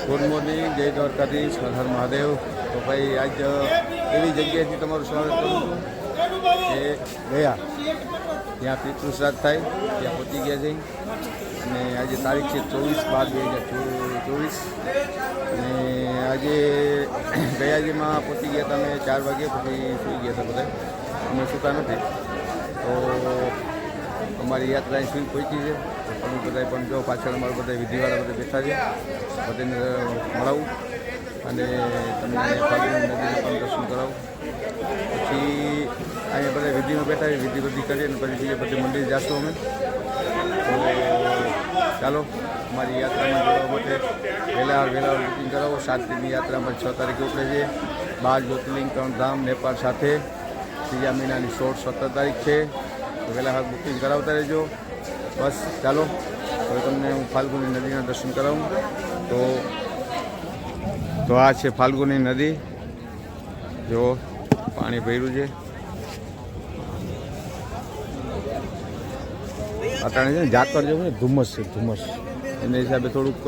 Good morning, જય દ્વારકાધીશ, હર હર મહાદેવ। તો ભાઈ આજ એવી જગ્યાએથી તમારું સ્વાગત કરું છું કે ગયા ત્યાં પિતૃ શ્રાદ્ધ થાય ત્યાં પહોંચી ગયા છે। અને આજે તારીખ છે 24/12/2024 અને આજે ગયાજીમાં પહોંચી ગયા હતા અમે 4 વાગે, પછી સૂઈ ગયા હતા બધા, અમે સૂતા નથી। તો અમારી યાત્રા અહીં સુધી પહોંચી છે। તમે બધા પણ જો પાછળ અમારા બધા વિધિવાળા બધા બેઠા છે, બધાને મળાવું અને તમને ફાલ્ગુની નદીને પણ દર્શન કરાવું। પછી અહીંયા બધા વિધિમાં બેઠા છે, વિધિ બધી કરીએ અને પછી બીજે બધે મંદિર જઈશું અમે। તો ચાલો અમારી યાત્રામાં જોડવા માટે વહેલા બુકિંગ કરાવો। 7 દિનની યાત્રામાં 6 તારીખે ઉપડે છે। 12 જ્યોતિર્લિંગ 3 ધામ નેપાળ સાથે 3 મહિનાની 16-17 તારીખ છે। તો વહેલા બુકિંગ કરાવતા રહેજો। બસ ચાલો હવે તમને હું ફાલ્ગુની નદીના દર્શન કરાવું। તો આ છે ફાલ્ગુની નદી, જો પાણી ભર્યું છે। અટાણે છે ને ઝાકર જેવું ને ધુમ્મસ છે, ધુમ્મસ એના હિસાબે થોડુંક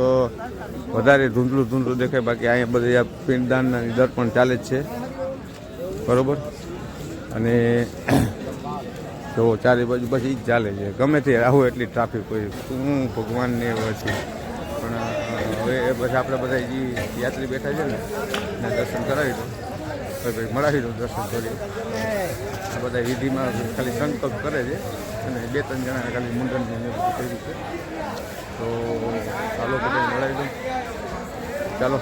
વધારે ધૂંધળું દેખાય। બાકી અહીંયા બધા પિંડદાનના દર પણ ચાલે જ છે, બરાબર। અને તો ચારે બાજુ બસ એ જ ચાલે છે, ગમે તે આવું એટલી ટ્રાફિક હોય, શું ભગવાનને પછી પણ હવે બસ આપણે બધા જે યાત્રી બેઠા છે ને એને દર્શન કરાવી દો, ભાઈ મળાવી દો દર્શન કરી। બધા વિધિમાં ખાલી સંકલ્પ કરે છે અને 2-3 જણા ખાલી મુંડનની બધું કર્યું છે। તો ચાલો બધા મળાવી દો, ચાલો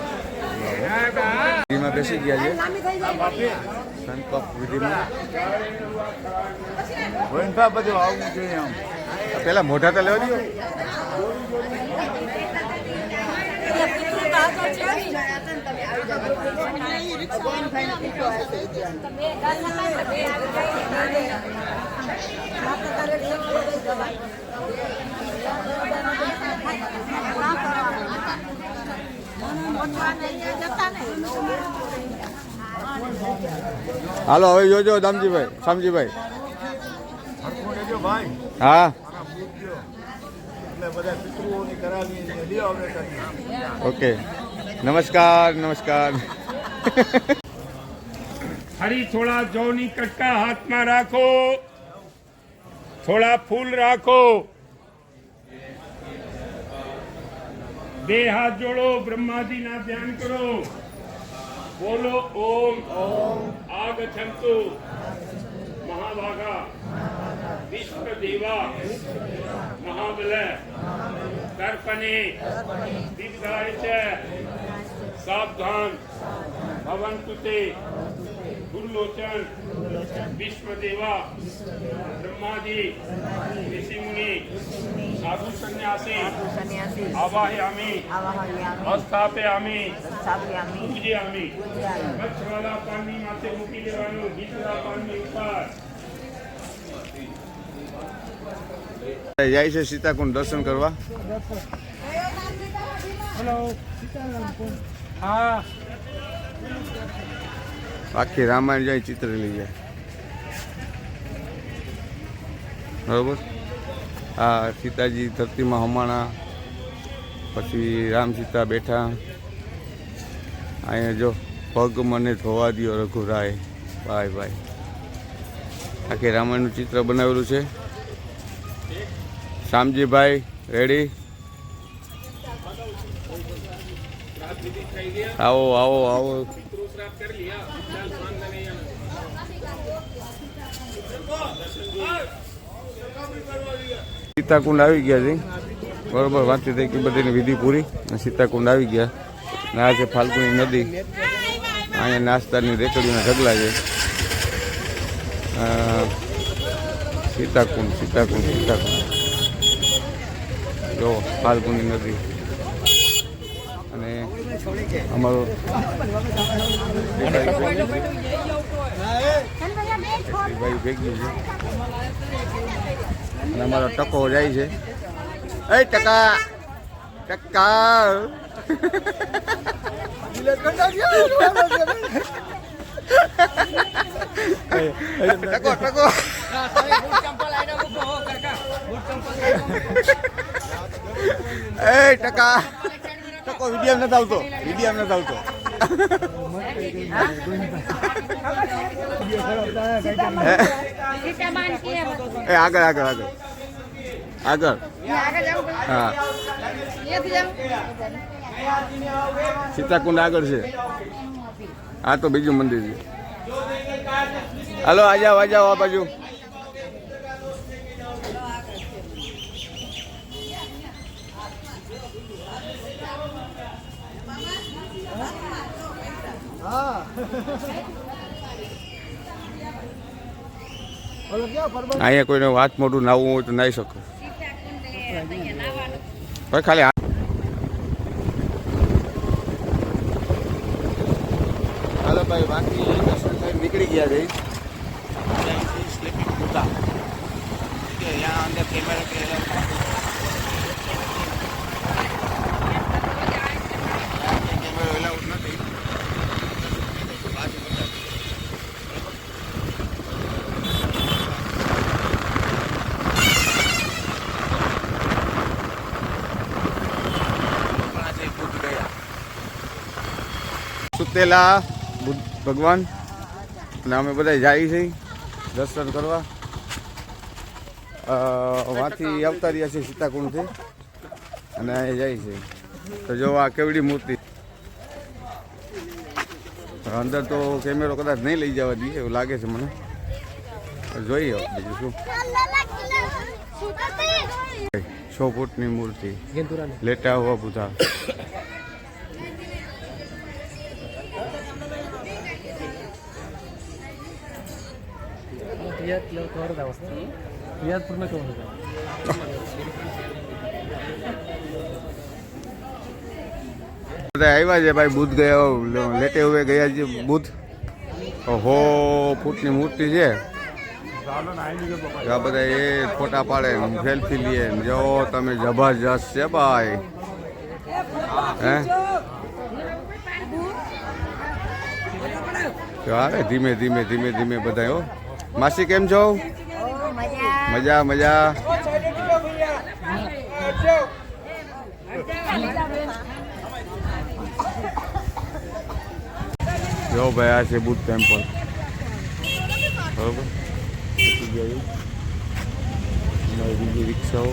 વિધિમાં બેસી ગયા છે, સંકલ્પ વિધિમાં। બધું આવવું જોઈએ, આમ પેલા મોઢા તો લેવા દો। હાલો હવે જોજો દામજીભાઈ, શામજીભાઈ। હા ઓકે, નમસ્કાર નમસ્કાર। हरी थोड़ा जौनी कटका हाथ में राखो, थोड़ा फूल राखो, 2 हाथ जोड़ो, ब्रह्मा जी ना ध्यान करो, बोलो ओम ओम आगच्छन्तु महाभागा विश्व देवा महाबल दर्पणे दीर्घाय च सावधान भवन्तु ते गुरुलोचन विश्वदेवा ब्रह्मादि ऋषि मुनि साधु सन्यासी आवाहयामि स्थापयामि पूजयामि। मच्छवाला पानी माथे मूकी लेवानुं, बीजवाला पानी ऊपर। જાય છે સીતાકુંડ દર્શન કરવા। हेलो हाँ આખી રામાયણ જાય ચિત્ર લઈ જાય, બરાબર। આ સીતાજી ધરતીમાં હમાણા, પછી રામ સીતા બેઠા। અહીંયા જો પગ મને ધોવા દ્યો રઘુરાય, ભાઈ ભાઈ આખી રામાયણનું ચિત્ર બનાવેલું છે। શામજીભાઈ રેડી, આવો આવો આવો। સીતાકુંડ આવી ગયા છે, બરોબર। વાંચી થઈ કે બધીની વિધિ પૂરી, સીતાકુંડ આવી ગયા। આ છે ફાલ્ગુની નદી, અહીંયા નાસ્તાની રેકડીના ઢગલા છે। સીતાકુંડ સીતાકુંડ સીતાકુંડ જો ફાલ્ગુની નદી। અને અમારો ભાઈ ભેગી છે અને અમારો ટકો જાય છે। એ ટકા ટકા ટકો ટકો એ ટકા લોકો વિડીયો નથી આવતો, વિડીયો નથી આવતો. એ આગળ આગળ આગળ આગળ. હા, સીતાકુંડ આગળ છે. આ તો બીજું મંદિર છે. હાલો આ જાઓ આ બાજુ. અહીંયા કોઈને વાત મોટું નાવું હોય તો નાહી શકો. ભાઈ ખાલી હાલો ભાઈ, બાકી દર્શન થઈ નીકળી ગયા છે. સ્લીપિંગ પૂતા ત્યાં અંદર કેમેરા કેમેરો એલાઉડ નથી. સુતેલા બુદ્ધ ભગવાન અને અમે બધા જાય છે દર્શન કરવા. વાંથી આવતા રહ્યા છે સીતાકુંડથી અને અહીં જાય છે. તો જો આ કેવડી મૂર્તિ. અંદર તો કેમેરો કદાચ નહીં લઈ જવા દઈએ એવું લાગે છે મને. જોઈએ બીજું શું. 6 ફૂટની મૂર્તિ લેટા હુઆ બુધા. બધા આવ્યા છે ભાઈ. બુદ્ધ ગયા લેટે હુએ ગયા છે બુદ્ધ. ઓહો, ફૂટની મૂર્તિ છે. આ બધા એ ફોટા પાડે સેલ્ફી લે. જો તમે જબરજસ્ત છે ભાઈ. હે આવે ધીમે ધીમે ધીમે ધીમે બધા. હો માસી કેમ છો? મજા મજા. જો ભાઈ આ છે બુદ્ધ ટેમ્પલ. બરોબર, બીજી રિક્ષાઓ.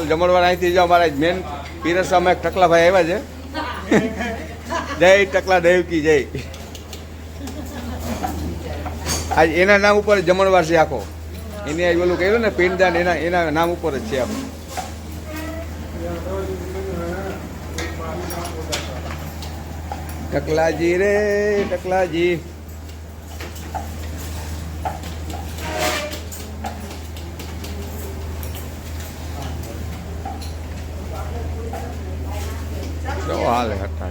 જમણવાર અહીંથી જાઓ. મારા મેન પીરસવામાં એક ટકલાભાઈ આવ્યા છે. જય ટકલા દેવકી જય. આજ એના નામ ઉપર જમણવાર છે આખો. એને ઓલું કહ્યું ને પિંડદાન, એના નામ ઉપર જ છે આપણે. ટકલાજી રે ટકલાજી. હાલે હતા.